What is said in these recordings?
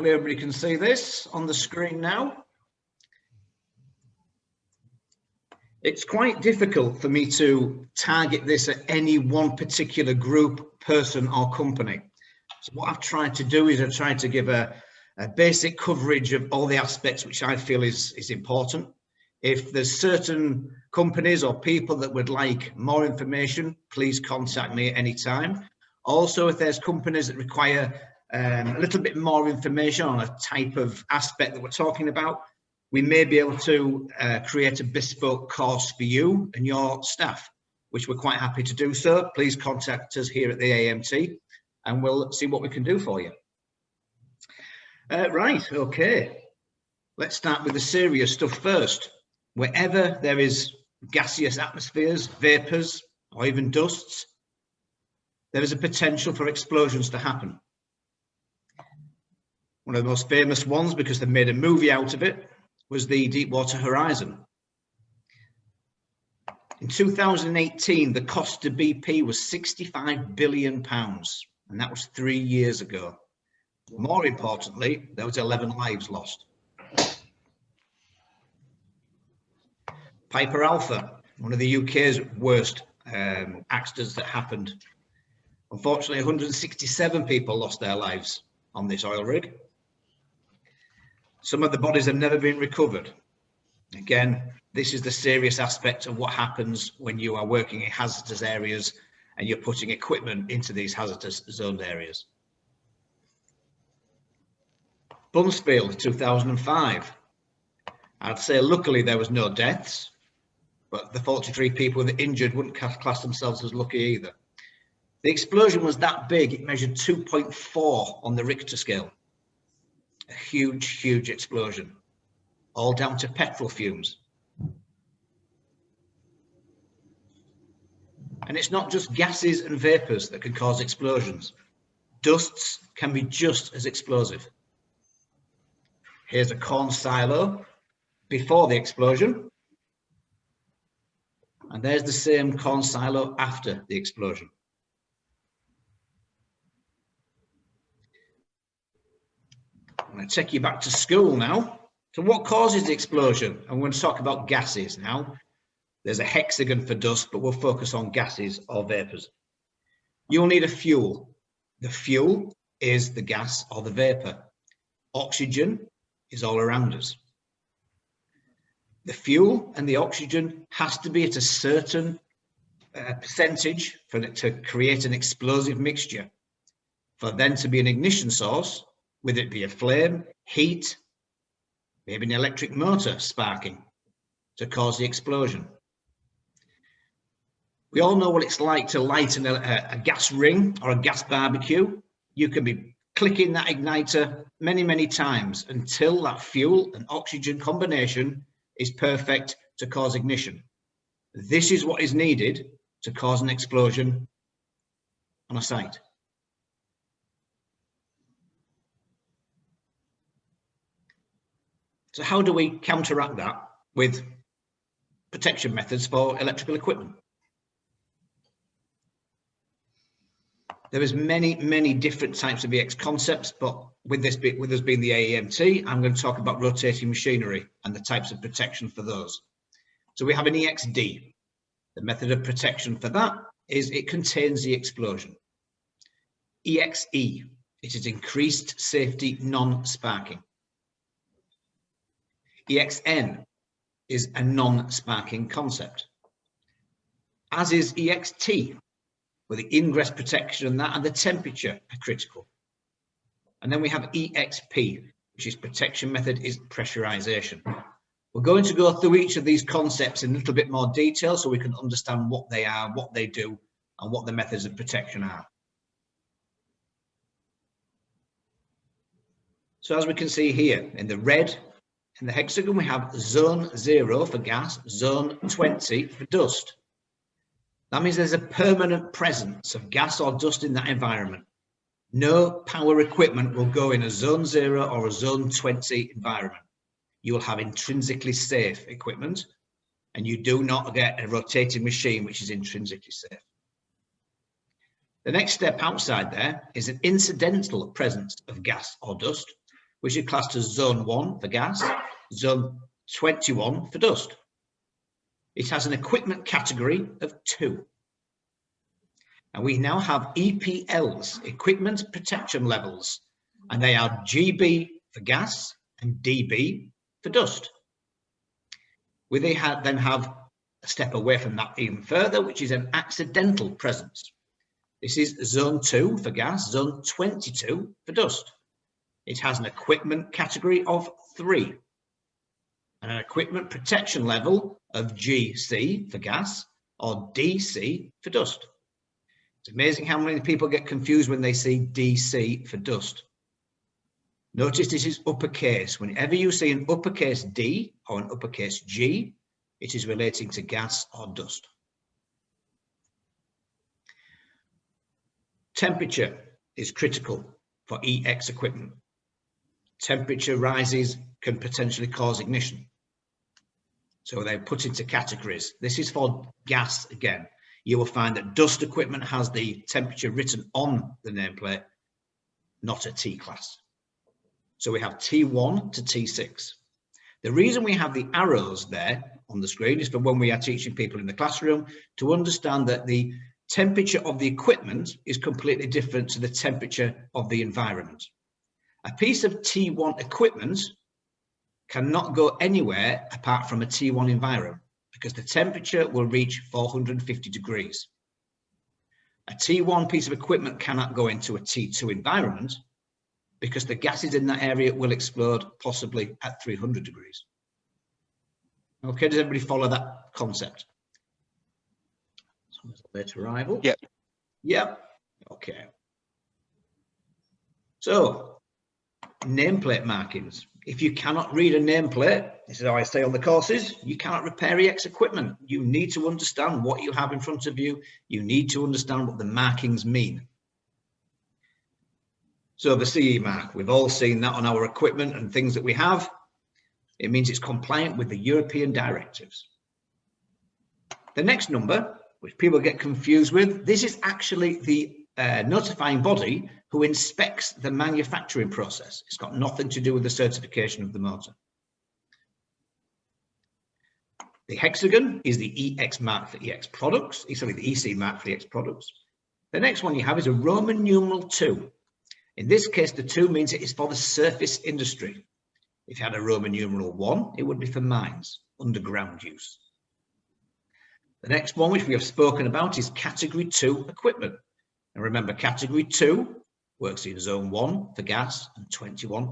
hopefully everybody can see this on the screen now. It's quite difficult for me to target this at any one particular group, person or company. So what I've tried to do is I've tried to give a basic coverage of all the aspects which I feel is important. If there's certain companies or people that would like more information, please contact me at any time. Also, if there's companies that require a little bit more information on a type of aspect that we're talking about, we may be able to create a bespoke course for you and your staff, which we're quite happy to do so. Please contact us here at the AMT and we'll see what we can do for you. Right, okay. Let's start with the serious stuff first. Wherever there is gaseous atmospheres, vapors, or even dusts, there is a potential for explosions to happen. One of the most famous ones, because they made a movie out of it, was the Deepwater Horizon. In 2018, the cost to BP was £65 billion, and that was 3 years ago. More importantly, there was 11 lives lost. Piper Alpha, one of the UK's worst accidents that happened. Unfortunately, 167 people lost their lives on this oil rig. Some of the bodies have never been recovered. Again, this is the serious aspect of what happens when you are working in hazardous areas and you're putting equipment into these hazardous zoned areas. Bunsfield, 2005. I'd say luckily there was no deaths, but the 43 people that injured wouldn't class themselves as lucky either. The explosion was that big, it measured 2.4 on the Richter scale. A huge, huge explosion, all down to petrol fumes. And it's not just gases and vapors that can cause explosions. Dusts can be just as explosive. Here's a corn silo before the explosion. And there's the same corn silo after the explosion. I'm going to take you back to school now. So what causes the explosion? I'm going to talk about gases now. There's a hexagon for dust, but we'll focus on gases or vapors. You'll need a fuel. The fuel is the gas or the vapor. Oxygen is all around us. The fuel and the oxygen has to be at a certain percentage for it to create an explosive mixture, for then to be an ignition source, whether it be a flame, heat, maybe an electric motor sparking to cause the explosion. We all know what it's like to light a gas ring or a gas barbecue. You can be clicking that igniter many, many times until that fuel and oxygen combination is perfect to cause ignition. This is what is needed to cause an explosion on a site. So how do we counteract that with protection methods for electrical equipment? There is many, many different types of EX concepts, but with us being the AEMT, I'm going to talk about rotating machinery and the types of protection for those. So we have an EXD. The method of protection for that is it contains the explosion. EXE, it is increased safety non-sparking. EXN is a non-sparking concept, as is EXT, where the ingress protection and that and the temperature are critical. And then we have EXP, which is protection method is pressurization. We're going to go through each of these concepts in a little bit more detail so we can understand what they are, what they do, and what the methods of protection are. So as we can see here in the red, in the hexagon, we have zone 0 for gas, zone 20 for dust. That means there's a permanent presence of gas or dust in that environment. No power equipment will go in a zone 0 or a zone 20 environment. You will have intrinsically safe equipment, and you do not get a rotating machine which is intrinsically safe. The next step outside there is an incidental presence of gas or dust, which is classed as zone 1 for gas, zone 21 for dust. It has an equipment category of 2. And we now have EPLs, equipment protection levels, and they are GB for gas and DB for dust. We then have a step away from that even further, which is an accidental presence. This is zone 2 for gas, zone 22 for dust. It has an equipment category of 3 and an equipment protection level of GC for gas or DC for dust. It's amazing how many people get confused when they see DC for dust. Notice this is uppercase. Whenever you see an uppercase D or an uppercase G, it is relating to gas or dust. Temperature is critical for EX equipment. Temperature rises can potentially cause ignition. So they're put into categories. This is for gas again. You will find that dust equipment has the temperature written on the nameplate, not a T class. So we have T1 to T6. The reason we have the arrows there on the screen is for when we are teaching people in the classroom to understand that the temperature of the equipment is completely different to the temperature of the environment. A piece of T1 equipment cannot go anywhere apart from a T1 environment because the temperature will reach 450 degrees. A T1 piece of equipment cannot go into a T2 environment because the gases in that area will explode possibly at 300 degrees. Okay, does everybody follow that concept? Late arrival? Yep. Yep. Okay. So, nameplate markings. If you cannot read a nameplate, this is how I say on the courses, you cannot repair EX equipment. You need to understand what you have in front of you. You need to understand what the markings mean. So the CE mark, we've all seen that on our equipment and things that we have. It means it's compliant with the European directives. The next number, which people get confused with, this is actually the notifying body who inspects the manufacturing process. It's got nothing to do with the certification of the motor. The hexagon is the EX mark for EX products, sorry, the EC mark for the EX products. The next one you have is a Roman numeral 2. In this case, the 2 means it is for the surface industry. If you had a Roman numeral 1, it would be for mines, underground use. The next one, which we have spoken about, is category 2 equipment. And remember, category 2 works in zone 1 for gas and 21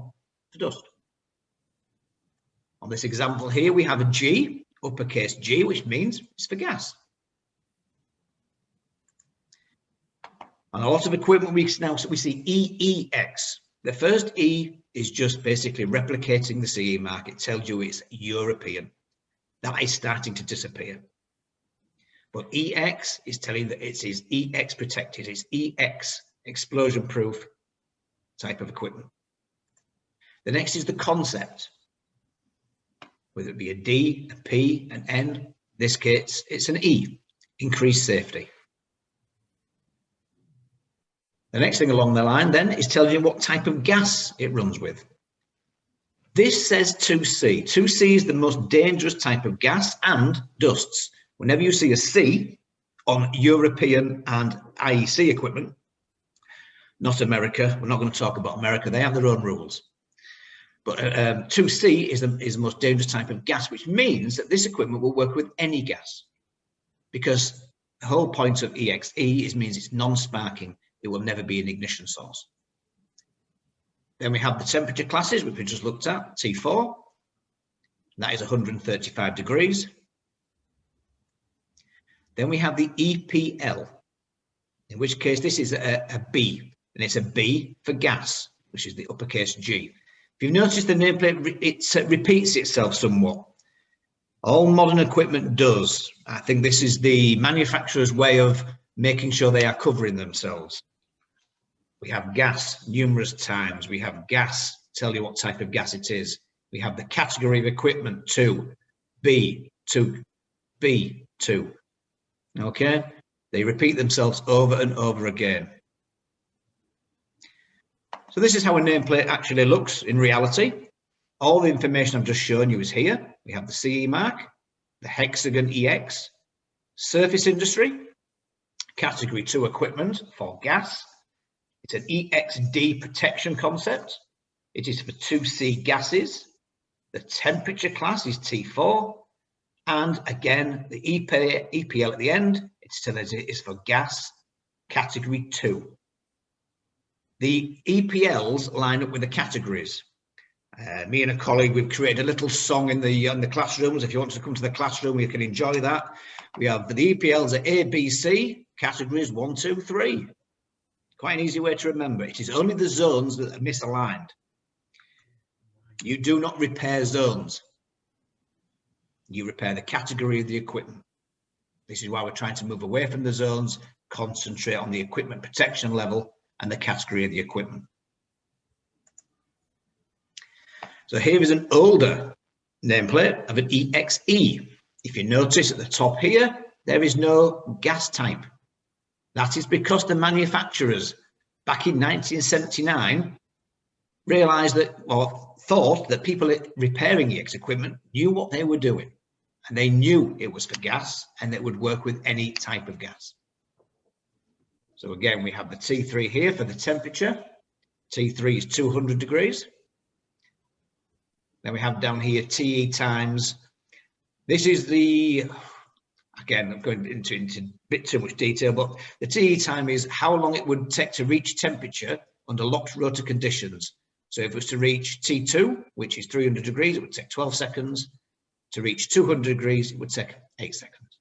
for dust. On this example here, we have a G, uppercase G, which means it's for gas. On a lot of equipment, we see EEX. The first E is just basically replicating the CE mark. It tells you it's European. That is starting to disappear. But EX is telling that it is EX protected. It's EX explosion proof type of equipment. The next is the concept. Whether it be a D, a P, an N, in this case, it's an E, increased safety. The next thing along the line then is telling you what type of gas it runs with. This says 2C. 2C is the most dangerous type of gas and dusts. Whenever you see a C on European and IEC equipment, not America, we're not going to talk about America, they have their own rules. But 2C is the most dangerous type of gas, which means that this equipment will work with any gas. Because the whole point of EXE means it's non-sparking. It will never be an ignition source. Then we have the temperature classes, which we just looked at, T4. That is 135 degrees. Then we have the EPL, in which case this is a B, and it's a B for gas, which is the uppercase G. If you've noticed the nameplate, it repeats itself somewhat. All modern equipment does. I think this is the manufacturer's way of making sure they are covering themselves. We have gas numerous times. We have gas, tell you what type of gas it is. We have the category of equipment 2, B, 2, B, 2. Okay, they repeat themselves over and over again. So this is how a nameplate actually looks in reality. All the information I've just shown you is here. We have the CE mark, the hexagon EX, surface industry, category 2 equipment for gas. It's an EXD protection concept. It is for 2C gases. The temperature class is T4. And again, the EPL at the end, it still is for gas category 2. The EPLs line up with the categories. Me and a colleague, we've created a little song in the classrooms. If you want to come to the classroom, you can enjoy that. We have the EPLs are A, B, C, categories 1, 2, 3. Quite an easy way to remember. It is only the zones that are misaligned. You do not repair zones. You repair the category of the equipment. This is why we're trying to move away from the zones, concentrate on the equipment protection level and the category of the equipment. So here is an older nameplate of an EXE. If you notice at the top here, there is no gas type. That is because the manufacturers back in 1979 realized that, or thought that people repairing EX equipment knew what they were doing, and they knew it was for gas and it would work with any type of gas. So again, we have the T3 here for the temperature. T3 is 200 degrees. Then we have down here TE times. This is the, again, I'm going into a bit too much detail, but the TE time is how long it would take to reach temperature under locked rotor conditions. So if it was to reach T2, which is 300 degrees, it would take 12 seconds. To reach 200 degrees, it would take 8 seconds.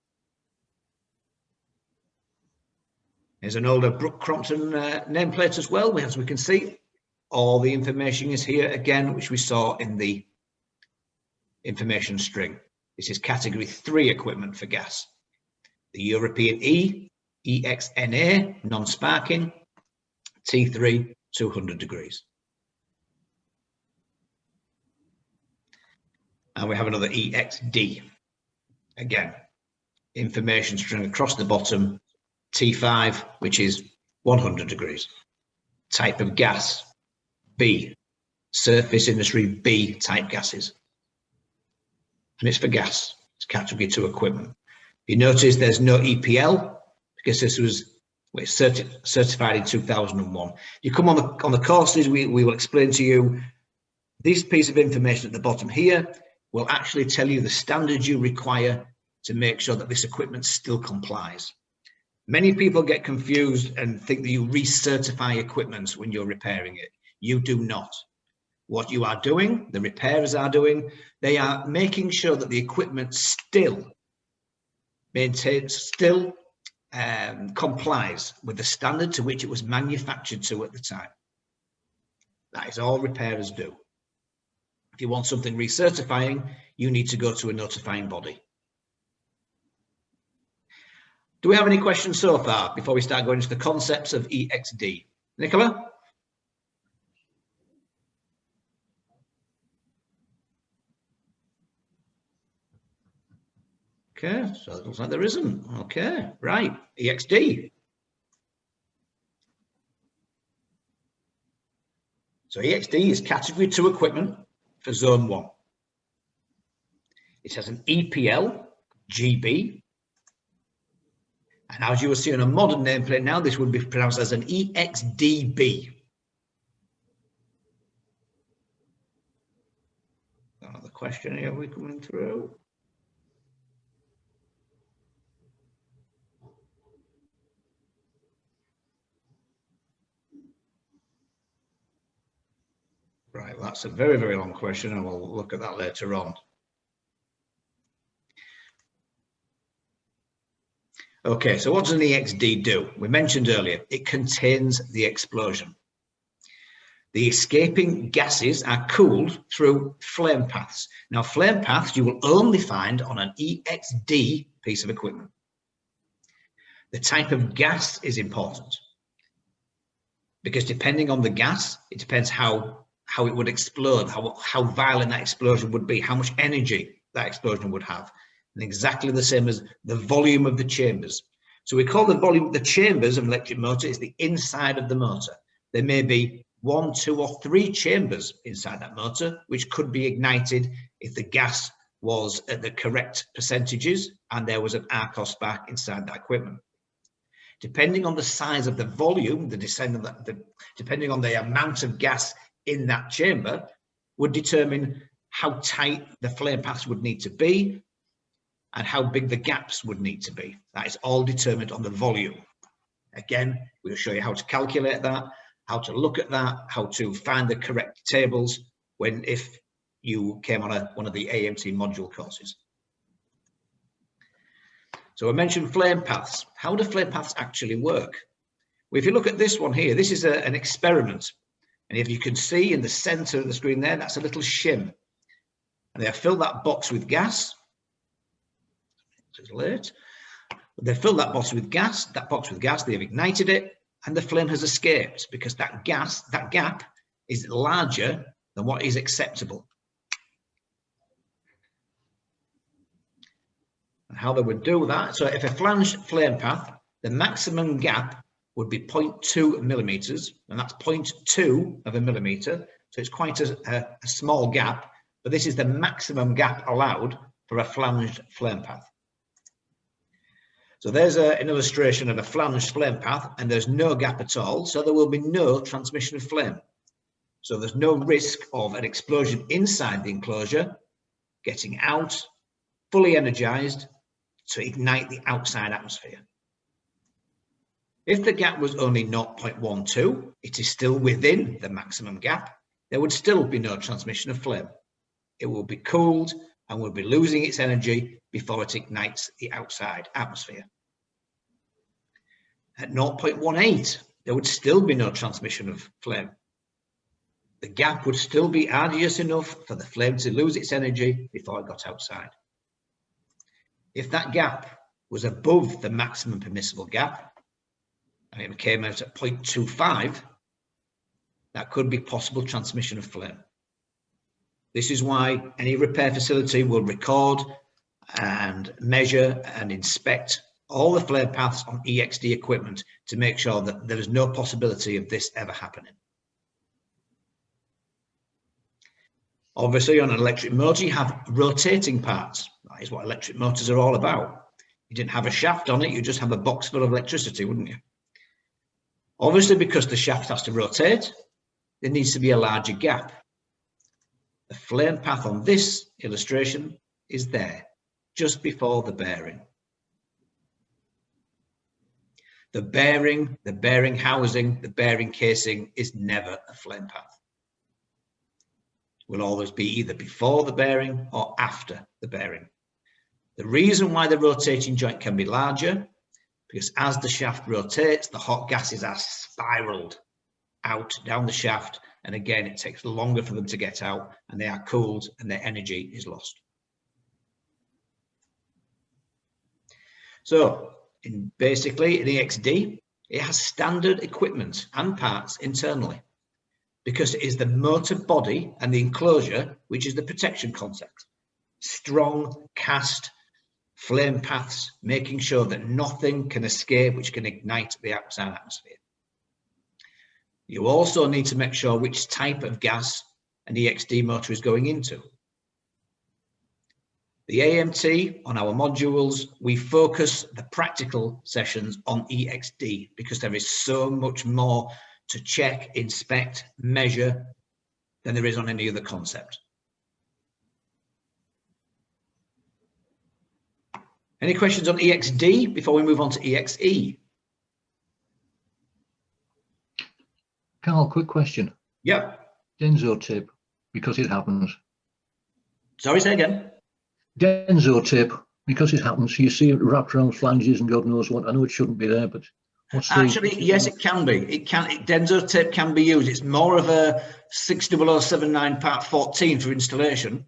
There's an older Brook Crompton nameplate as well. As we can see, all the information is here again, which we saw in the information string. This is category 3 equipment for gas. The European E, EXNA, non-sparking, T3, 200 degrees. And we have another EXD. Again, information string across the bottom, T5, which is 100 degrees. Type of gas, B. Surface industry B type gases. And it's for gas. It's category 2 equipment. You notice there's no EPL because this was certified in 2001. You come on the courses, we will explain to you this piece of information at the bottom here will actually tell you the standards you require to make sure that this equipment still complies. Many people get confused and think that you recertify equipment when you're repairing it. You do not. What you are doing, the repairers are doing, they are making sure that the equipment still maintains, complies with the standard to which it was manufactured to at the time. That is all repairers do. If you want something recertifying, you need to go to a notifying body. Do we have any questions so far before we start going into the concepts of EXD? Nicola? Okay, so it looks like there isn't. Okay, right, EXD. So EXD is category 2 equipment for zone 1. It has an EPL, GB, and as you will see on a modern nameplate now, this would be pronounced as an EXDB. Another question here, are we coming through? Right, well, that's a very, very long question, and we'll look at that later on. Okay, so what does an EXD do? We mentioned earlier, it contains the explosion. The escaping gases are cooled through flame paths. Now, flame paths you will only find on an EXD piece of equipment. The type of gas is important because depending on the gas, it depends how it would explode, how violent that explosion would be, how much energy that explosion would have. And exactly the same as the volume of the chambers. So we call the volume, the chambers of an electric motor is the inside of the motor. They may be 1, 2, or 3 chambers inside that motor, which could be ignited if the gas was at the correct percentages and there was an arc or spark inside that equipment. Depending on the size of the volume, depending on the amount of gas in that chamber, would determine how tight the flame paths would need to be and how big the gaps would need to be. That is all determined on the volume. Again, we'll show you how to calculate that, how to look at that, how to find the correct tables if you came on one of the AMT module courses. So I mentioned flame paths. How do flame paths actually work? Well, if you look at this one here, this is an experiment. And if you can see in the center of the screen there, that's a little shim. And they have filled that box with gas. It's late. They filled that box with gas, they have ignited it, and the flame has escaped because that gap is larger than what is acceptable. And how they would do that, so if a flanged flame path, the maximum gap would be 0.2 millimeters, and that's 0.2 of a millimeter, so it's quite a small gap, but this is the maximum gap allowed for a flanged flame path. So there's an illustration of a flanged flame path, and there's no gap at all, so there will be no transmission of flame. So there's no risk of an explosion inside the enclosure, getting out, fully energized to ignite the outside atmosphere. If the gap was only 0.12, it is still within the maximum gap. There would still be no transmission of flame. It will be cooled and will be losing its energy before it ignites the outside atmosphere. At 0.18, there would still be no transmission of flame. The gap would still be radius enough for the flame to lose its energy before it got outside. If that gap was above the maximum permissible gap, and it came out at 0.25, that could be possible transmission of flame. This is why any repair facility will record and measure and inspect all the flame paths on EXD equipment to make sure that there is no possibility of this ever happening. Obviously, on an electric motor, you have rotating parts. That is what electric motors are all about. You didn't have a shaft on it, you just have a box full of electricity, wouldn't you? Obviously, because the shaft has to rotate, there needs to be a larger gap. The flame path on this illustration is there, just before the bearing. The bearing housing, the bearing casing is never a flame path. It will always be either before the bearing or after the bearing. The reason why the rotating joint can be larger, because as the shaft rotates, the hot gases are spiraled out down the shaft, and again, it takes longer for them to get out, and they are cooled and their energy is lost. So basically, in EXD, it has standard equipment and parts internally, because it is the motor body and the enclosure, which is the protection concept. Strong, cast flame paths, making sure that nothing can escape which can ignite the outside atmosphere. You also need to make sure which type of gas an EXD motor is going into. The AMT on our modules, we focus the practical sessions on EXD because there is so much more to check, inspect, measure than there is on any other concept. Any questions on EXD before we move on to EXE? Carl, quick question. Yeah. Denzel Tip, because it happens. Sorry, say again. Denzel Tip, because it happens. You see it wrapped around flanges and God knows what. I know it shouldn't be there, but what's actually, yes, it can be. Denzel Tip can be used. It's more of a 60079 part 14 for installation.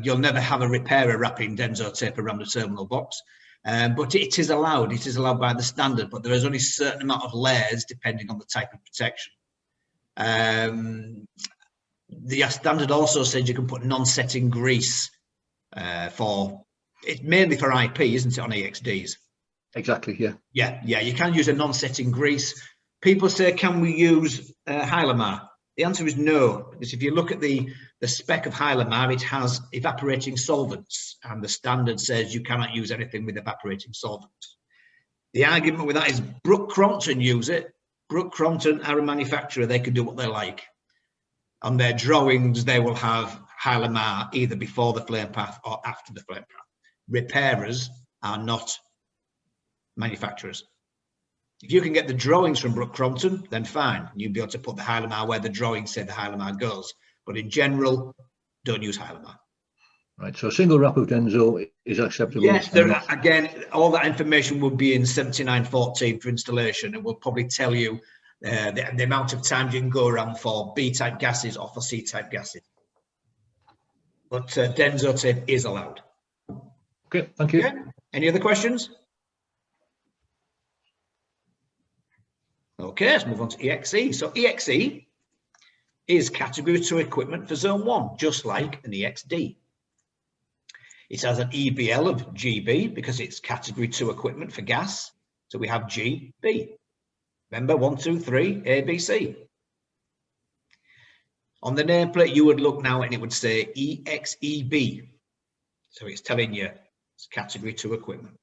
You'll never have a repairer wrapping Denzel Tip around the terminal box, but it is allowed. It is allowed by the standard, but there is only a certain amount of layers depending on the type of protection. The standard also says you can put non-setting grease it's mainly for IP, isn't it, on EXDs? Exactly, yeah. Yeah, you can use a non-setting grease. People say, can we use Hylamar? The answer is no, because if you look at the spec of Hylamar, it has evaporating solvents, and the standard says you cannot use anything with evaporating solvents. The argument with that is Brook Crompton use it. Brook Crompton are a manufacturer, they can do what they like. On their drawings, they will have Hylamar either before the flame path or after the flame path. Repairers are not manufacturers. If you can get the drawings from Brook Crompton, then fine. You'll be able to put the Hylamar where the drawings say the Hylamar goes. But in general, don't use Hylamar. Right, so a single wrap of Denzel is acceptable. Yes, again, all that information will be in 7914 for installation, and we'll probably tell you the amount of time you can go around for B-type gases or for C-type gases. But Denzel Tip is allowed. Okay, thank you. Okay. Any other questions? Okay, let's move on to EXE. So EXE is category 2 equipment for zone 1, just like an EXD. It has an EBL of GB because it's category 2 equipment for gas. So we have GB. Remember, 1, 2, 3, A, B, C. On the nameplate, you would look now and it would say EXEB. So it's telling you it's category 2 equipment.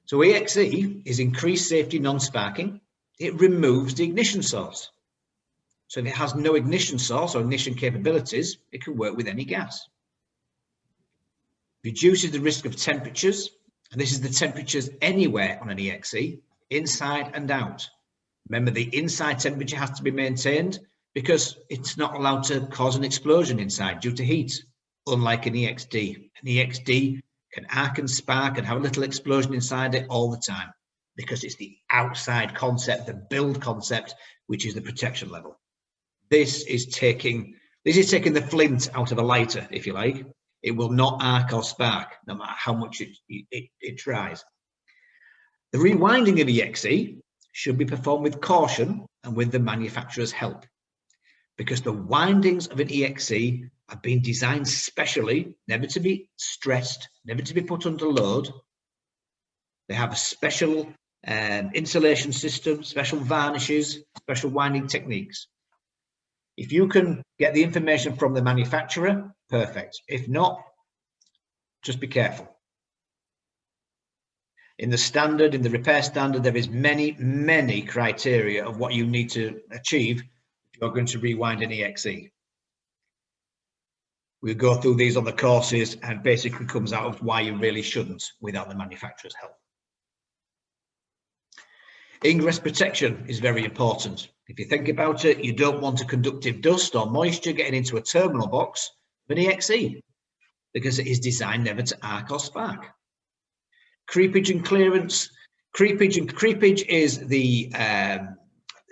So EXE is increased safety non-sparking. It removes the ignition source. So if it has no ignition source or ignition capabilities, it can work with any gas. Reduces the risk of temperatures, and this is the temperatures anywhere on an EXE, inside and out. Remember, the inside temperature has to be maintained because it's not allowed to cause an explosion inside due to heat, unlike an EXD. An EXD can arc and spark and have a little explosion inside it all the time because it's the outside concept, the build concept, which is the protection level. This is taking the flint out of a lighter, if you like. It will not arc or spark, no matter how much it tries. The rewinding of EXE should be performed with caution and with the manufacturer's help, because the windings of an EXE have been designed specially, never to be stressed, never to be put under load. They have a special insulation system, special varnishes, special winding techniques. If you can get the information from the manufacturer, perfect. If not, just be careful. In the standard, in the repair standard, there is many, many criteria of what you need to achieve if you're going to rewind an EXE. We'll go through these on the courses and basically comes out of why you really shouldn't without the manufacturer's help. Ingress protection is very important. If you think about it, you don't want a conductive dust or moisture getting into a terminal box of an EXE because it is designed never to arc or spark. Creepage and clearance. Creepage is the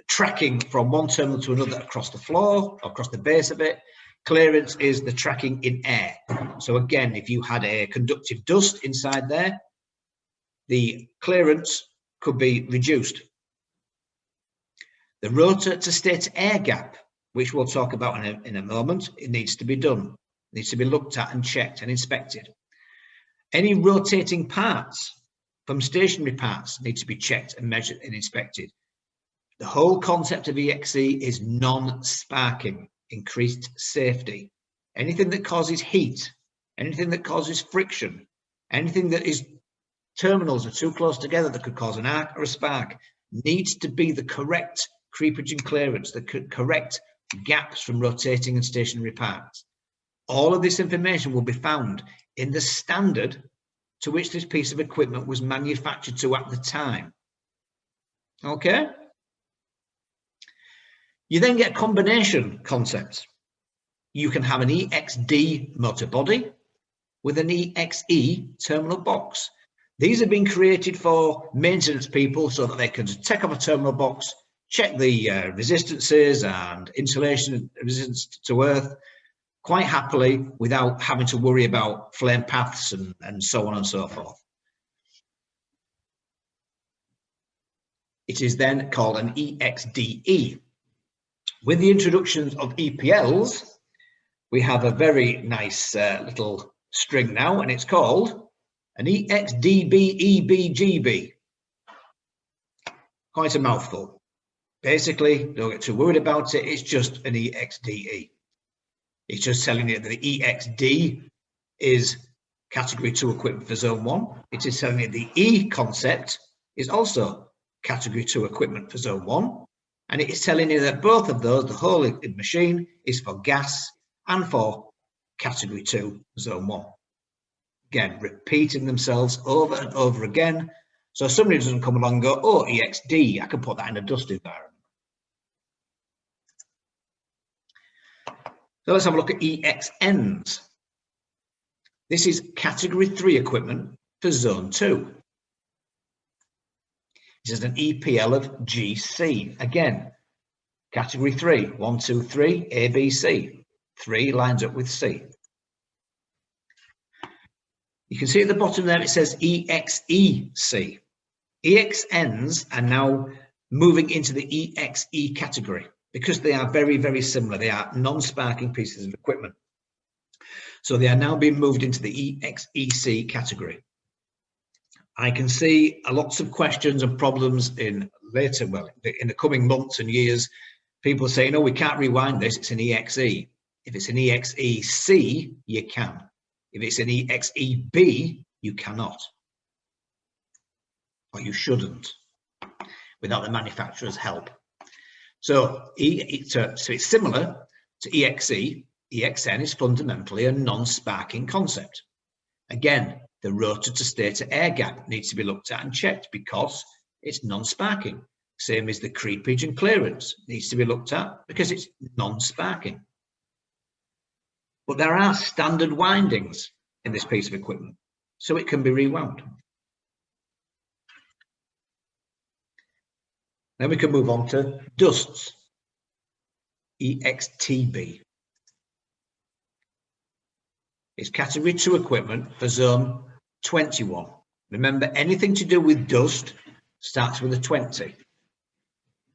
tracking from one terminal to another across the floor, across the base of it. Clearance is the tracking in air. So again, if you had a conductive dust inside there, the clearance could be reduced. The rotor to stator air gap, which we'll talk about in a moment, it needs to be done. It needs to be looked at and checked and inspected. Any rotating parts from stationary parts need to be checked and measured and inspected. The whole concept of EXE is non-sparking, increased safety. Anything that causes heat, anything that causes friction, anything that is terminals are too close together that could cause an arc or a spark needs to be the correct creepage and clearance, the correct gaps from rotating and stationary parts. All of this information will be found in the standard to which this piece of equipment was manufactured to at the time. Okay? You then get combination concepts. You can have an EXD motor body with an EXE terminal box. These have been created for maintenance people so that they can take off a terminal box, check the resistances and insulation resistance to earth quite happily without having to worry about flame paths and so on and so forth. It is then called an EXDE. With the introduction of EPLs, we have a very nice little string now, and it's called an EXDBEBGB. Quite a mouthful, Basically, don't get too worried about it. It's just an EXDE. It's just telling you that the EXD is category 2 equipment for zone 1. It is telling you the E concept is also category 2 equipment for zone 1. And it is telling you that both of those, the whole machine, is for gas and for category 2 zone 1. Again, repeating themselves over and over again. So somebody doesn't come along and go, oh, EXD, I can put that in a dust environment. So let's have a look at EXNs. This is category 3 equipment for zone 2. This is an EPL of GC. Again, category 3, 1, 2, 3, A, B, C. 3 lines up with C. You can see at the bottom there it says EXEC. EXNs are now moving into the EXE category because they are very, very similar. They are non-sparking pieces of equipment. So they are now being moved into the EXEC category. I can see lots of questions and problems in later, well, in the coming months and years, people saying, no, we can't rewind this, it's an EXE. If it's an EXEC, you can. If it's an EXEB, you cannot. Or you shouldn't, without the manufacturer's help. So it's similar to EXE. EXN is fundamentally a non-sparking concept. Again, the rotor to stator air gap needs to be looked at and checked because it's non-sparking. Same as the creepage and clearance needs to be looked at because it's non-sparking. But there are standard windings in this piece of equipment, so it can be rewound. Then we can move on to dusts, EXTB. It's category 2 equipment for zone 21. Remember, anything to do with dust starts with a 20.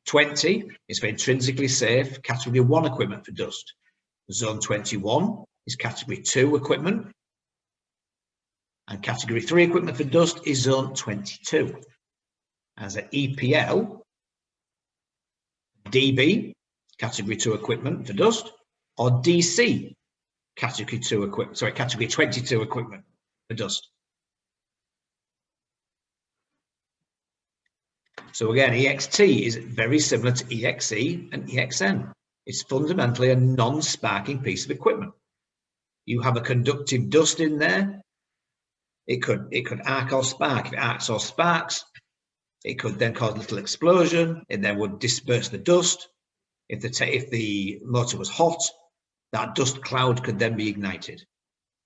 20 is for intrinsically safe, category 1 equipment for dust. Zone 21 is category 2 equipment. And category 3 equipment for dust is zone 22. As an EPL, DB, category 2 equipment for dust, or DC, category 2 equipment, sorry, category 22 equipment for dust. So again, EXT is very similar to EXE and EXN. It's fundamentally a non-sparking piece of equipment. You have a conductive dust in there. It could arc or spark. If it arcs or sparks, it could then cause a little explosion. It then would disperse the dust. If the motor was hot, that dust cloud could then be ignited.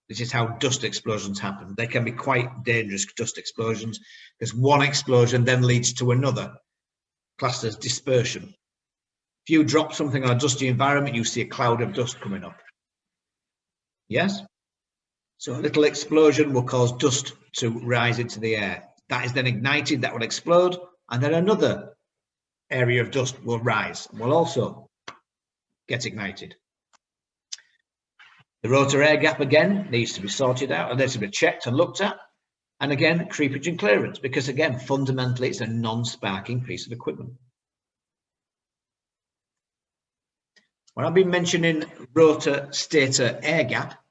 This is how dust explosions happen. They can be quite dangerous, dust explosions, because one explosion then leads to another, classed as dispersion. If you drop something on a dusty environment, you see a cloud of dust coming up. Yes? So a little explosion will cause dust to rise into the air. That is then ignited, that will explode, and then another area of dust will rise and will also get ignited. The rotor air gap again needs to be sorted out and needs to be checked and looked at. And again, creepage and clearance, because again, fundamentally, it's a non-sparking piece of equipment. When I've been mentioning rotor stator air gap,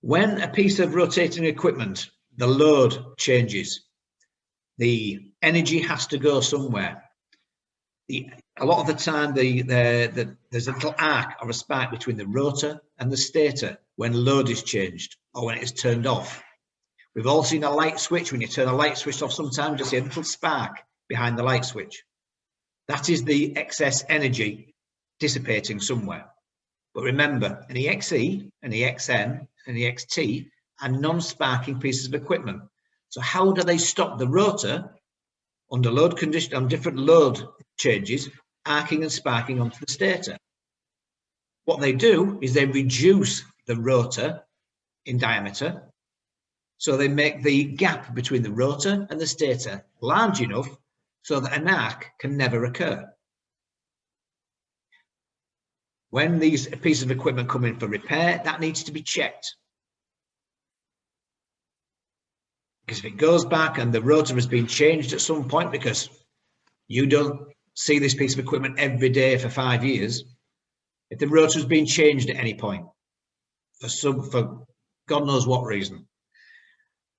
when a piece of rotating equipment, the load changes, the energy has to go somewhere. A lot of the time, there's a little arc or a spark between the rotor and the stator when load is changed or when it is turned off. We've all seen a light switch. When you turn a light switch off, sometimes you'll see a little spark behind the light switch. That is the excess energy dissipating somewhere. But remember, an EXE, an EXN, an EXT are non-sparking pieces of equipment. So how do they stop the rotor under load condition, on different load changes, arcing and sparking onto the stator? What they do is they reduce the rotor in diameter. So they make the gap between the rotor and the stator large enough so that an arc can never occur. When these pieces of equipment come in for repair, that needs to be checked. Because if it goes back and the rotor has been changed at some point because you don't see this piece of equipment every day for 5 years, if the rotor has been changed at any point for God knows what reason,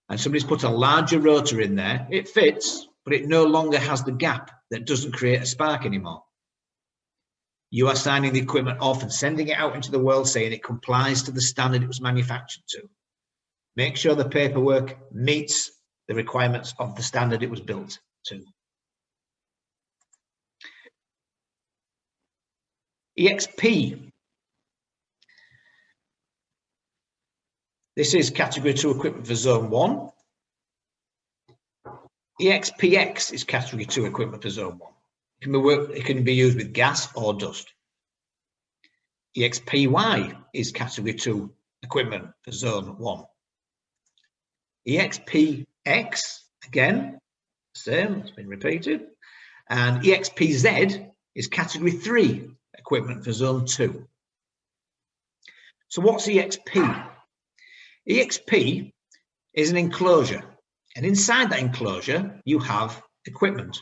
and somebody's put a larger rotor in there, it fits, but it no longer has the gap that doesn't create a spark anymore. You are signing the equipment off and sending it out into the world saying it complies to the standard it was manufactured to. Make sure the paperwork meets the requirements of the standard it was built to. EXP. This is category 2 equipment for zone 1. EXPX is category 2 equipment for zone 1. It can be used with gas or dust. EXPY is category 2 equipment for zone 1. EXPX, again, same, it's been repeated. And EXPZ is category 3 equipment for zone 2. So what's EXP? EXP is an enclosure, and inside that enclosure you have equipment,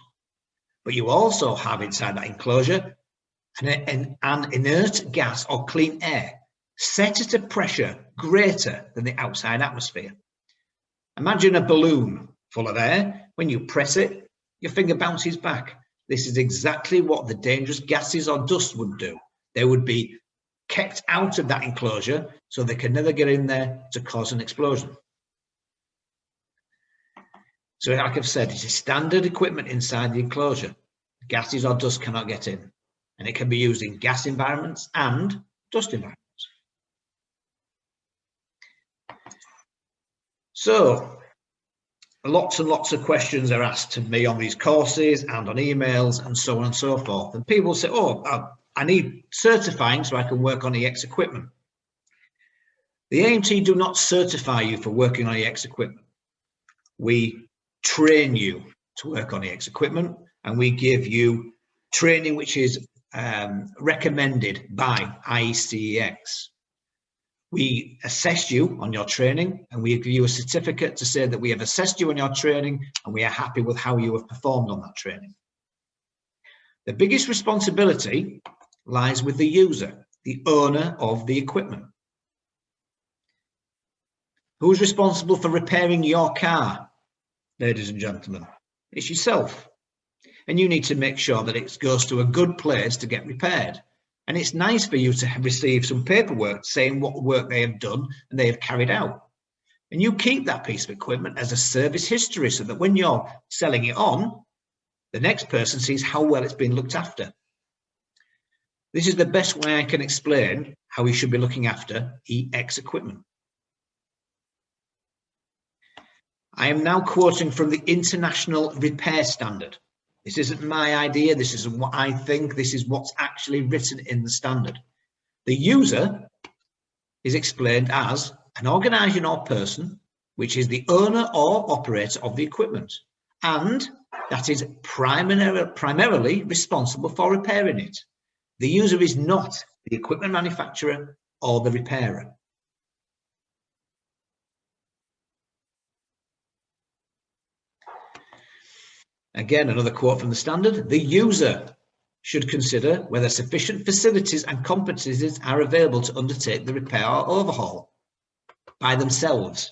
but you also have inside that enclosure an inert gas or clean air set at a pressure greater than the outside atmosphere. Imagine a balloon full of air. When you press it, your finger bounces back. This is exactly what the dangerous gases or dust would do. They would be kept out of that enclosure so they can never get in there to cause an explosion. So like I've said, it's a standard equipment inside the enclosure. Gases or dust cannot get in, and it can be used in gas environments and dust environments. So lots and lots of questions are asked to me on these courses and on emails and so on and so forth. And people say, oh, I need certifying so I can work on EX equipment. The AMT do not certify you for working on EX equipment. We train you to work on EX equipment, and we give you training which is recommended by IECEX. We assess you on your training, and we give you a certificate to say that we have assessed you on your training and we are happy with how you have performed on that training. The biggest responsibility lies with the user, the owner of the equipment. Who's responsible for repairing your car, ladies and gentlemen? It's yourself. And you need to make sure that it goes to a good place to get repaired. And it's nice for you to receive some paperwork saying what work they have done and they have carried out. And you keep that piece of equipment as a service history so that when you're selling it on, the next person sees how well it's been looked after. This is the best way I can explain how we should be looking after EX equipment. I am now quoting from the International Repair Standard. This isn't my idea, this isn't what I think, this is what's actually written in the standard. The user is explained as an organisation or person which is the owner or operator of the equipment, and that is primarily responsible for repairing it. The user is not the equipment manufacturer or the repairer. Again, another quote from the standard. The user should consider whether sufficient facilities and competencies are available to undertake the repair or overhaul by themselves,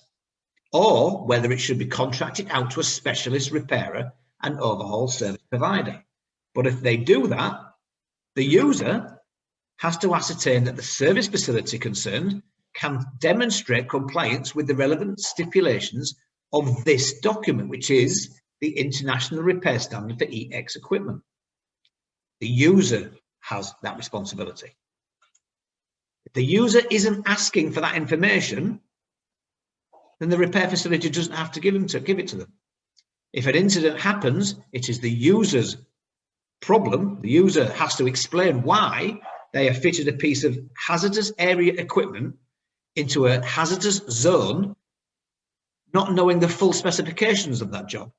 or whether it should be contracted out to a specialist repairer and overhaul service provider. But if they do that, the user has to ascertain that the service facility concerned can demonstrate compliance with the relevant stipulations of this document, which is the International Repair Standard for EX equipment. The user has that responsibility. If the user isn't asking for that information, then the repair facility doesn't have to give it to them. If an incident happens, it is the user's problem. The user has to explain why they have fitted a piece of hazardous area equipment into a hazardous zone, not knowing the full specifications of that job,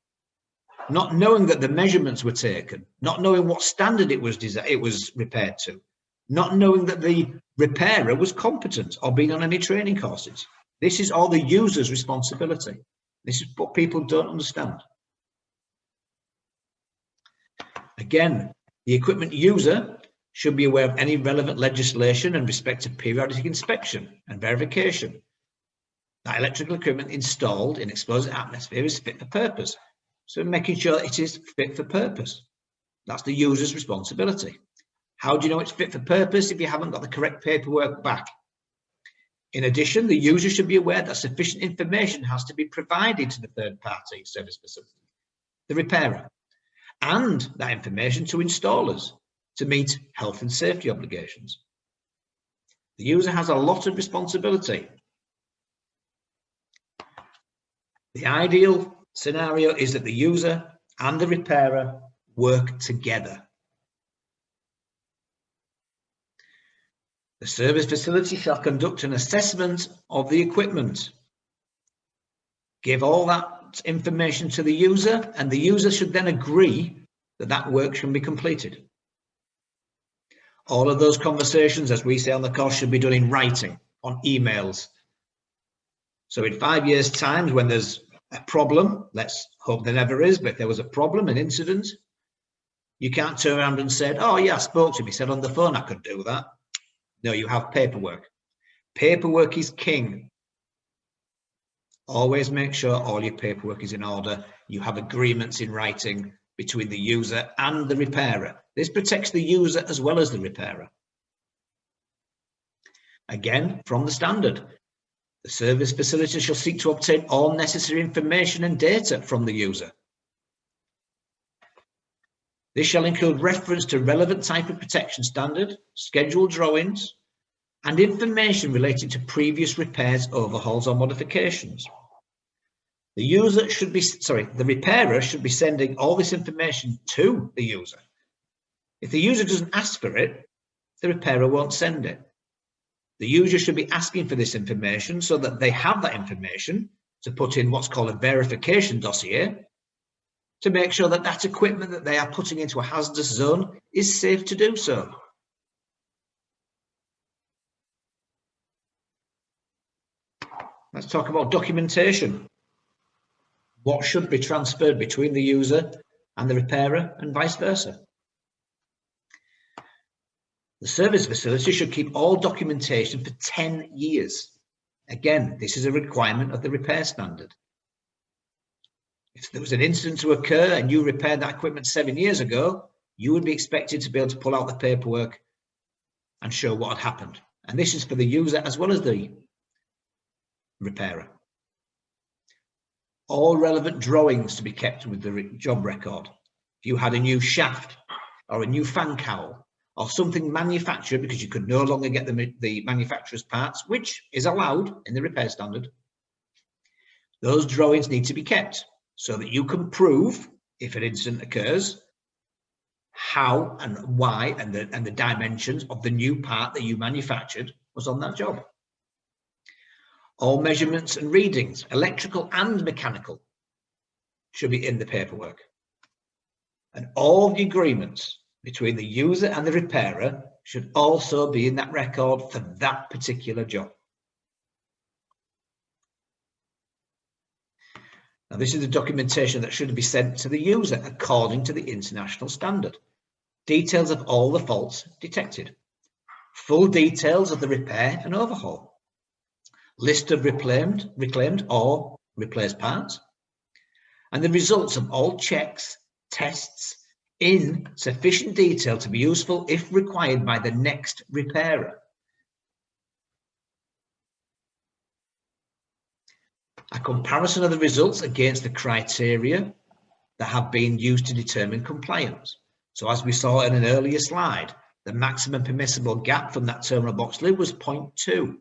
not knowing that the measurements were taken, not knowing what standard it was repaired to, not knowing that the repairer was competent or been on any training courses. This is all the user's responsibility. This is what people don't understand. Again, The equipment user should be aware of any relevant legislation in respect to periodic inspection and verification that electrical equipment installed in exposed atmosphere is fit for purpose. So making sure it is fit for purpose. That's the user's responsibility. How do you know it's fit for purpose if you haven't got the correct paperwork back? In addition, the user should be aware that sufficient information has to be provided to the third-party service facility, the repairer, and that information to installers to meet health and safety obligations. The user has a lot of responsibility. The ideal scenario is that the user and the repairer work together. The service facility shall conduct an assessment of the equipment. Give all that information to the user, and the user should then agree that that work can be completed. All of those conversations, as we say on the course, should be done in writing, on emails. So in 5 years' time, when there's a problem, let's hope there never is, but if there was a problem, an incident, you can't turn around and say, oh yeah, I spoke to him, he said on the phone I could do that. No, you have paperwork. Paperwork is king. Always make sure all your paperwork is in order. You have agreements in writing between the user and the repairer. This protects the user as well as the repairer. Again, from the standard, the service facility shall seek to obtain all necessary information and data from the user. This shall include reference to relevant type of protection standard, scheduled drawings, and information related to previous repairs, overhauls, or modifications. The repairer should be sending all this information to the user. If the user doesn't ask for it, the repairer won't send it. The user should be asking for this information so that they have that information to put in what's called a verification dossier to make sure that that equipment that they are putting into a hazardous zone is safe to do so. Let's talk about documentation. What should be transferred between the user and the repairer and vice versa. The service facility should keep all documentation for 10 years. Again, this is a requirement of the repair standard. If there was an incident to occur and you repaired that equipment 7 years ago, you would be expected to be able to pull out the paperwork and show what had happened. And this is for the user as well as the repairer. All relevant drawings to be kept with the job record. If you had a new shaft or a new fan cowl or something manufactured because you could no longer get the manufacturer's parts, which is allowed in the repair standard, those drawings need to be kept so that you can prove, if an incident occurs, how and why and the dimensions of the new part that you manufactured was on that job. All measurements and readings, electrical and mechanical, should be in the paperwork. And all the agreements between the user and the repairer should also be in that record for that particular job. Now, this is the documentation that should be sent to the user according to the international standard. Details of all the faults detected. Full details of the repair and overhaul. List of reclaimed or replaced parts. And the results of all checks, tests in sufficient detail to be useful if required by the next repairer. A comparison of the results against the criteria that have been used to determine compliance. So as we saw in an earlier slide, the maximum permissible gap from that terminal box lid was 0.2.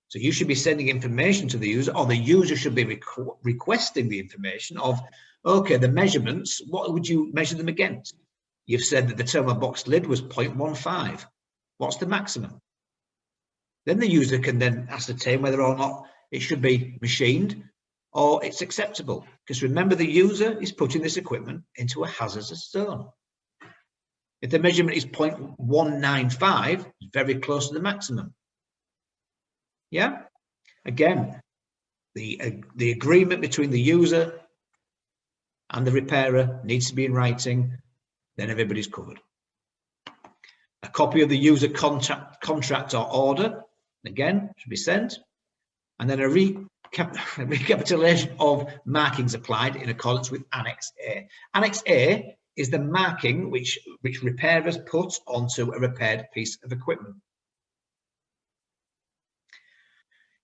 So you should be sending information to the user, or the user should be requesting the information of, okay, the measurements, what would you measure them against? You've said that the terminal box lid was 0.15. What's the maximum? Then the user can then ascertain whether or not it should be machined or it's acceptable. Because remember, the user is putting this equipment into a hazardous zone. If the measurement is 0.195, it's very close to the maximum. Yeah, again, the agreement between the user and the repairer needs to be in writing, then everybody's covered. a copy of the user contract or order, again, should be sent, and then a recapitulation of markings applied in accordance with Annex A. Annex A is the marking which repairers put onto a repaired piece of equipment.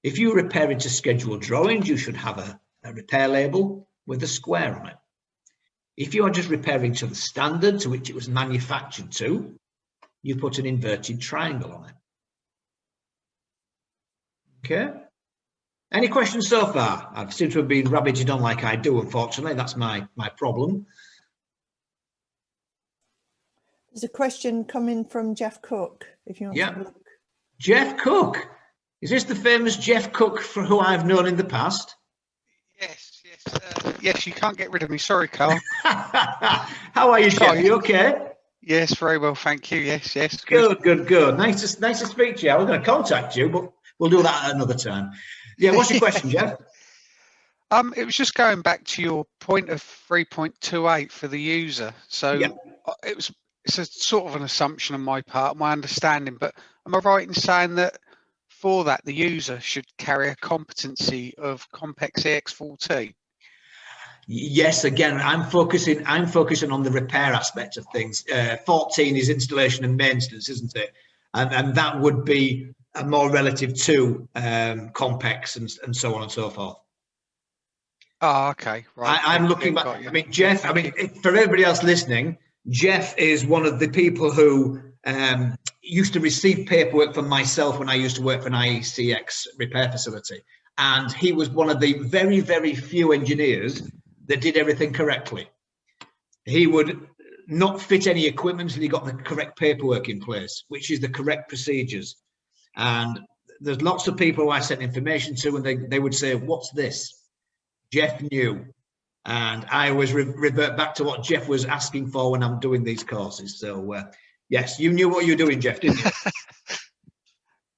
If you're repairing to scheduled drawings, you should have a repair label with a square on it. If you are just repairing to the standard to which it was manufactured to, you put an inverted triangle on it. Okay. Any questions so far? I seem to have been rabbited on like I do, unfortunately. That's my problem. There's a question coming from Jeff Cook, if you want to have a look. Jeff Cook. Is this the famous Jeff Cook for who I've known in the past? Yes, yes, you can't get rid of me. Sorry, Carl. How are you, Jeff? Are you okay? Yes, very well, thank you. Yes, Good. Nice to speak to you. I was going to contact you, but we'll do that at another time. Yeah, what's your question, Jeff? It was just going back to your point of 3.28 for the user. So it's a sort of an assumption on my part, my understanding, but am I right in saying that for that the user should carry a competency of Compex EX14? Yes, again, I'm focusing on the repair aspect of things. 14 is installation and maintenance, isn't it? And that would be more relative to Compex and so on and so forth. Oh, okay, right. I'm looking back. I mean, Jeff. I mean, for everybody else listening, Jeff is one of the people who used to receive paperwork from myself when I used to work for an IECX repair facility, and he was one of the very, very few engineers that did everything correctly. He would not fit any equipment until he got the correct paperwork in place, which is the correct procedures. And there's lots of people who I sent information to, and they would say, "What's this?" Jeff knew, and I always revert back to what Jeff was asking for when I'm doing these courses. So yes, you knew what you were doing, Jeff, didn't you?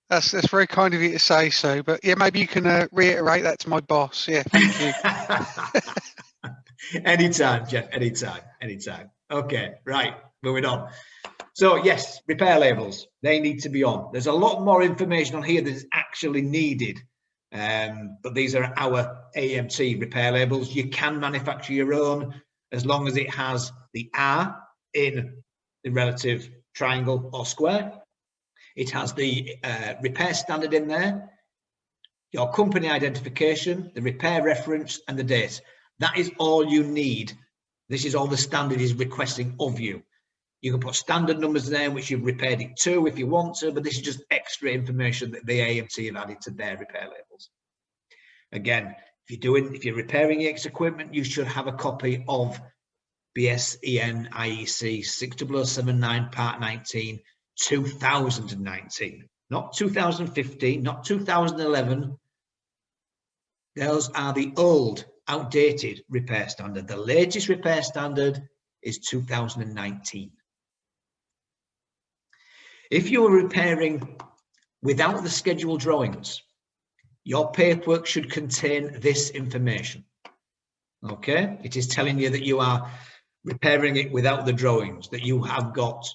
That's very kind of you to say so, but yeah, maybe you can reiterate that to my boss. Yeah, thank you. Anytime, Jeff, anytime. Okay, right, moving on. So yes, repair labels, they need to be on. There's a lot more information on here that is actually needed, but these are our AMT repair labels. You can manufacture your own as long as it has the R in the relative triangle or square. It has the repair standard in there, your company identification, the repair reference, and the date. That is all you need. This is all the standard is requesting of you. You can put standard numbers there, which you've repaired it to if you want to, but this is just extra information that the AMT have added to their repair labels. Again, if you're repairing EX equipment, you should have a copy of BSEN IEC 6079 Part 19, 2019, not 2015, not 2011. Those are the old, outdated repair standard. The latest repair standard is 2019. If you are repairing without the scheduled drawings, your paperwork should contain this information. Okay, it is telling you that you are repairing it without the drawings, that you have got,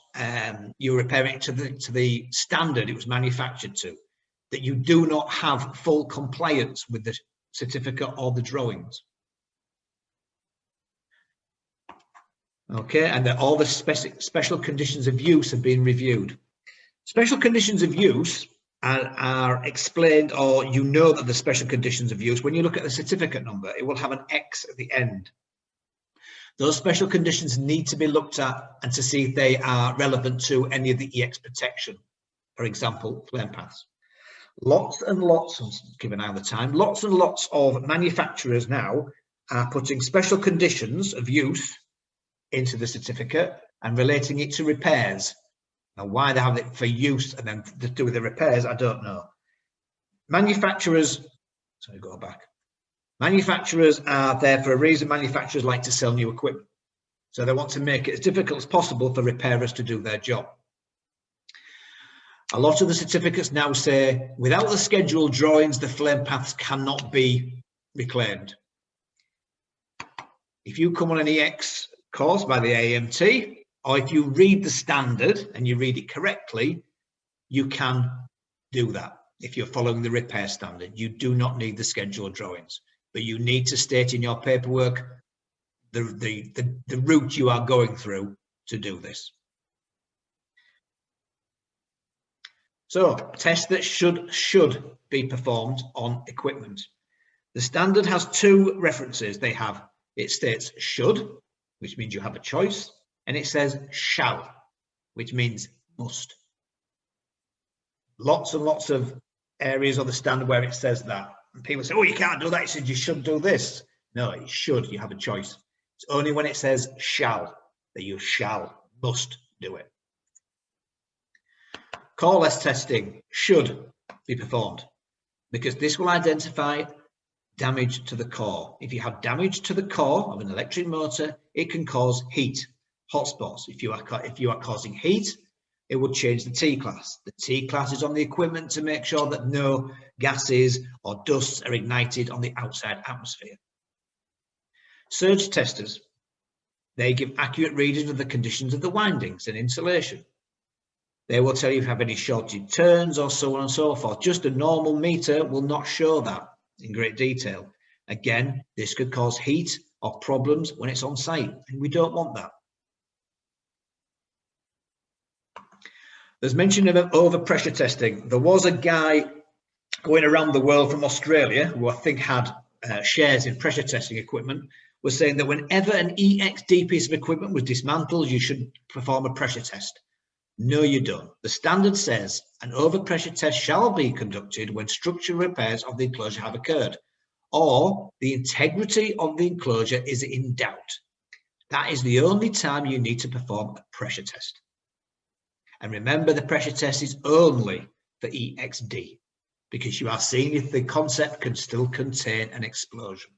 you're repairing it to the standard it was manufactured to, that you do not have full compliance with the certificate or the drawings. Okay, and that all the special conditions of use have been reviewed. Special conditions of use are explained, or you know that the special conditions of use, when you look at the certificate number, it will have an X at the end. Those special conditions need to be looked at and to see if they are relevant to any of the EX protection, for example, flame paths. Lots and lots, given out the time, lots and lots of manufacturers now are putting special conditions of use into the certificate and relating it to repairs. Now, why they have it for use and then to do with the repairs, I don't know. Manufacturers are there for a reason. Manufacturers like to sell new equipment. So they want to make it as difficult as possible for repairers to do their job. A lot of the certificates now say, without the scheduled drawings, the flame paths cannot be reclaimed. If you come on an EX course by the AMT, or if you read the standard and you read it correctly, you can do that. If you're following the repair standard, you do not need the schedule drawings, but you need to state in your paperwork the route you are going through to do this. So tests that should be performed on equipment. The standard has two references. It states should, which means you have a choice, and it says shall, which means must. Lots and lots of areas of the standard where it says that. And people say, oh, you can't do that. It says you should do this. No, it should. You have a choice. It's only when it says shall that you must do it. Coreless testing should be performed because this will identify damage to the core. If you have damage to the core of an electric motor, it can cause heat, hotspots. If you are causing heat, it would change the T-class. The T-class is on the equipment to make sure that no gases or dusts are ignited on the outside atmosphere. Surge testers, they give accurate readings of the conditions of the windings and insulation. They will tell you if you have any shorted turns or so on and so forth. Just a normal meter will not show that in great detail. Again, this could cause heat or problems when it's on site, and we don't want that. There's mention of overpressure testing. There was a guy going around the world from Australia who I think had shares in pressure testing equipment, was saying that whenever an EXD piece of equipment was dismantled, you should perform a pressure test. No, you don't. The standard says an overpressure test shall be conducted when structural repairs of the enclosure have occurred or the integrity of the enclosure is in doubt. That is the only time you need to perform a pressure test. And remember, the pressure test is only for EXD because you are seeing if the concept can still contain an explosion.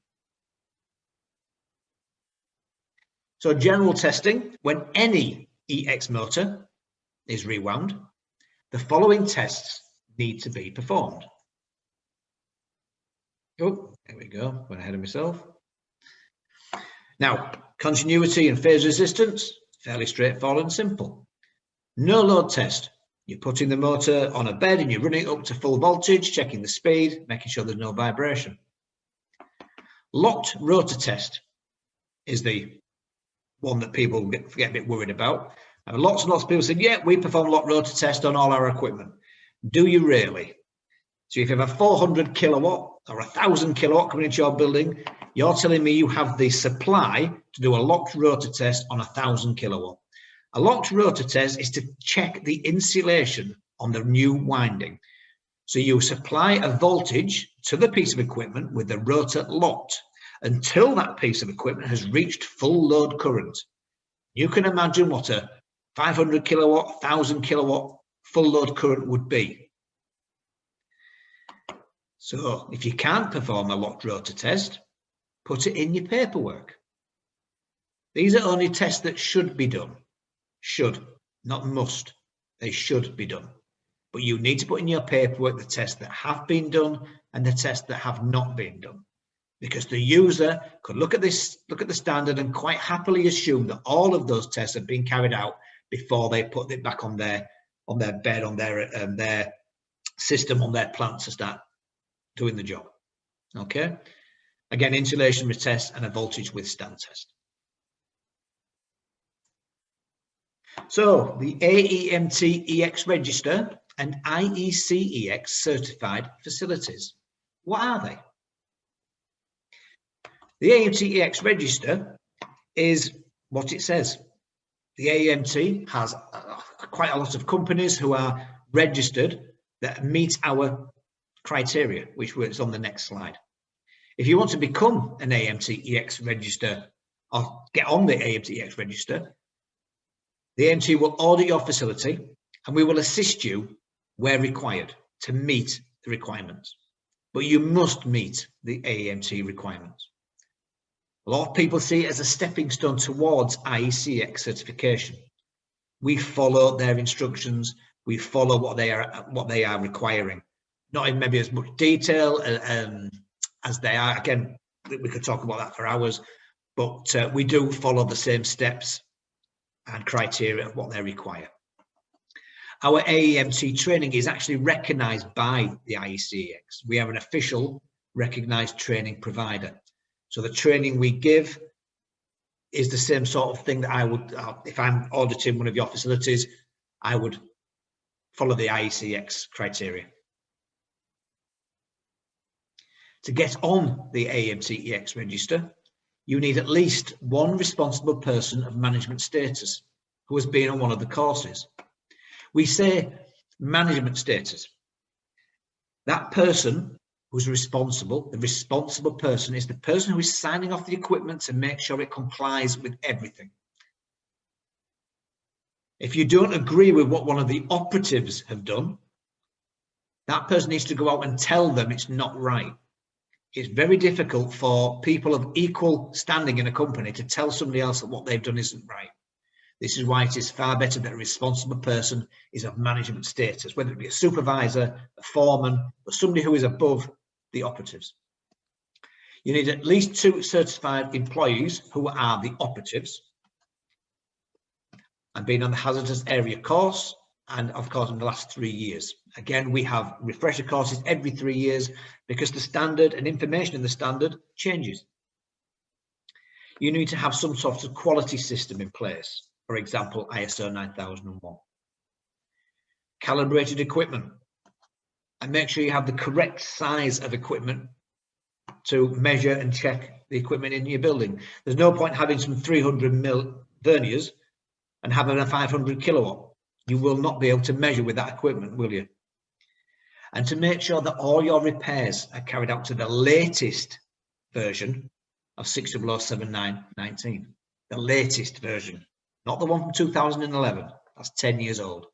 So general testing, when any EX motor is rewound, the following tests need to be performed. Oh, there we go, went ahead of myself. Now, continuity and phase resistance, fairly straightforward and simple. No load test, you're putting the motor on a bed and you're running it up to full voltage, checking the speed, making sure there's no vibration. Locked rotor test is the one that people get a bit worried about. And lots and lots of people said, yeah, we perform locked rotor test on all our equipment. Do you really? So if you have a 400 kilowatt or 1,000 kilowatt coming into your building, you're telling me you have the supply to do a locked rotor test on 1,000 kilowatt. A locked rotor test is to check the insulation on the new winding. So you supply a voltage to the piece of equipment with the rotor locked until that piece of equipment has reached full load current. You can imagine what a 500 kilowatt, 1,000 kilowatt full load current would be. So if you can't perform a locked rotor test, put it in your paperwork. These are only tests that should be done. Should, not must. They should be done. But you need to put in your paperwork the tests that have been done and the tests that have not been done. Because the user could look at this, look at the standard and quite happily assume that all of those tests have been carried out before they put it back on their bed, on their system, on their plant to start doing the job. Okay. Again, insulation test and a voltage withstand test. So the AEMT EX register and IEC EX certified facilities. What are they? The AEMT EX register is what it says. The AEMT has quite a lot of companies who are registered that meet our criteria, which is on the next slide. If you want to become an AEMT EX register or get on the AEMT EX register, the AEMT will audit your facility and we will assist you where required to meet the requirements. But you must meet the AEMT requirements. A lot of people see it as a stepping stone towards IECX certification. We follow their instructions. We follow what they are requiring, not in maybe as much detail as they are. Again, we could talk about that for hours, but we do follow the same steps and criteria of what they require. Our AEMT training is actually recognised by the IECEX. We are an official recognised training provider. So the training we give is the same sort of thing that I would, if I'm auditing one of your facilities, I would follow the IECEX criteria. To get on the AEMT-EX register, you need at least one responsible person of management status who has been on one of the courses. We say management status. That person who's responsible, the responsible person, is the person who is signing off the equipment to make sure it complies with everything. If you don't agree with what one of the operatives have done, that person needs to go out and tell them it's not right. It's very difficult for people of equal standing in a company to tell somebody else that what they've done isn't right. This is why it is far better that a responsible person is of management status, whether it be a supervisor, a foreman, or somebody who is above the operatives. You need at least 2 certified employees who are the operatives and been on the hazardous area course, and of course in the last 3 years. Again, we have refresher courses every 3 years because the standard and information in the standard changes. You need to have some sort of quality system in place. For example, ISO 9001. Calibrated equipment, and make sure you have the correct size of equipment to measure and check the equipment in your building. There's no point having some 300 mil verniers and having a 500 kilowatt. You will not be able to measure with that equipment, will you? And to make sure that all your repairs are carried out to the latest version of 607919, the latest version. Not the one from 2011, that's 10 years old.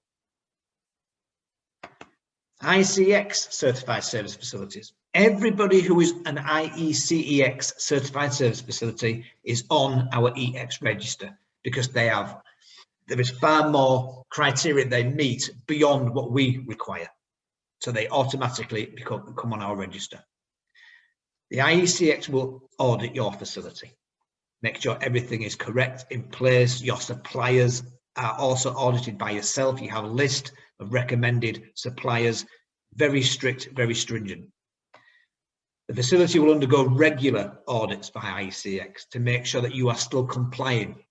IECEX certified service facilities. Everybody who is an IECEX certified service facility is on our EX register because there is far more criteria they meet beyond what we require. So they automatically come on our register. The IECEX will audit your facility. Make sure everything is correct, in place. Your suppliers are also audited by yourself. You have a list of recommended suppliers, very strict, very stringent. The facility will undergo regular audits by IECEX to make sure that you are still complying.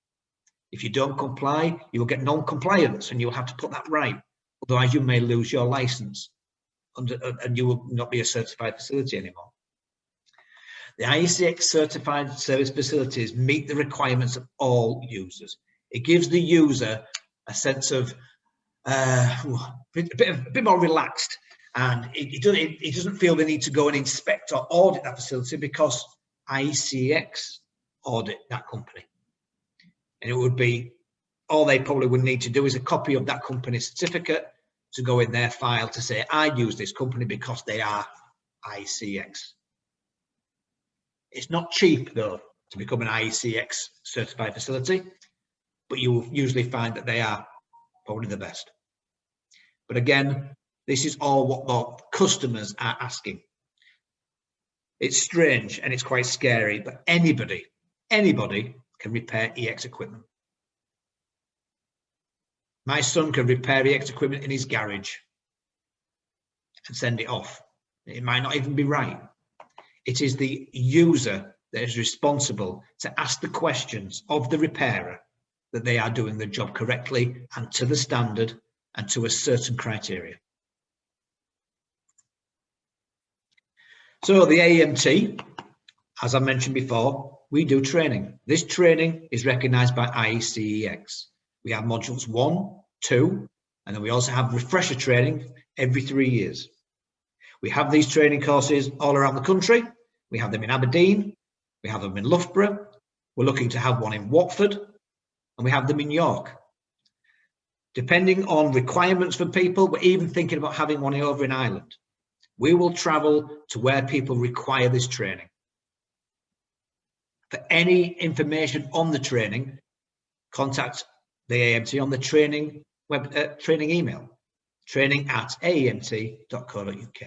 If you don't comply, you will get non-compliance and you'll have to put that right. Otherwise, you may lose your license and you will not be a certified facility anymore. The IECEX certified service facilities meet the requirements of all users. It gives the user a sense of a bit more relaxed, and it doesn't feel the need to go and inspect or audit that facility because IECEX audit that company. And it would be, all they probably would need to do is a copy of that company's certificate to go in their file to say, I use this company because they are IECEX. It's not cheap, though, to become an IECEX certified facility, but you will usually find that they are probably the best. But again, this is all what the customers are asking. It's strange and it's quite scary, but anybody can repair EX equipment. My son can repair EX equipment in his garage and send it off. It might not even be right. It is the user that is responsible to ask the questions of the repairer that they are doing the job correctly and to the standard and to a certain criteria. So the AEMT, as I mentioned before, we do training. This training is recognised by IECEX. We have modules 1, 2, and then we also have refresher training every 3 years. We have these training courses all around the country. We have them in Aberdeen, we have them in Loughborough, we're looking to have one in Watford, and we have them in York. Depending on requirements for people, we're even thinking about having one over in Ireland. We will travel to where people require this training. For any information on the training, contact the AEMT on the training email, training@aemt.co.uk.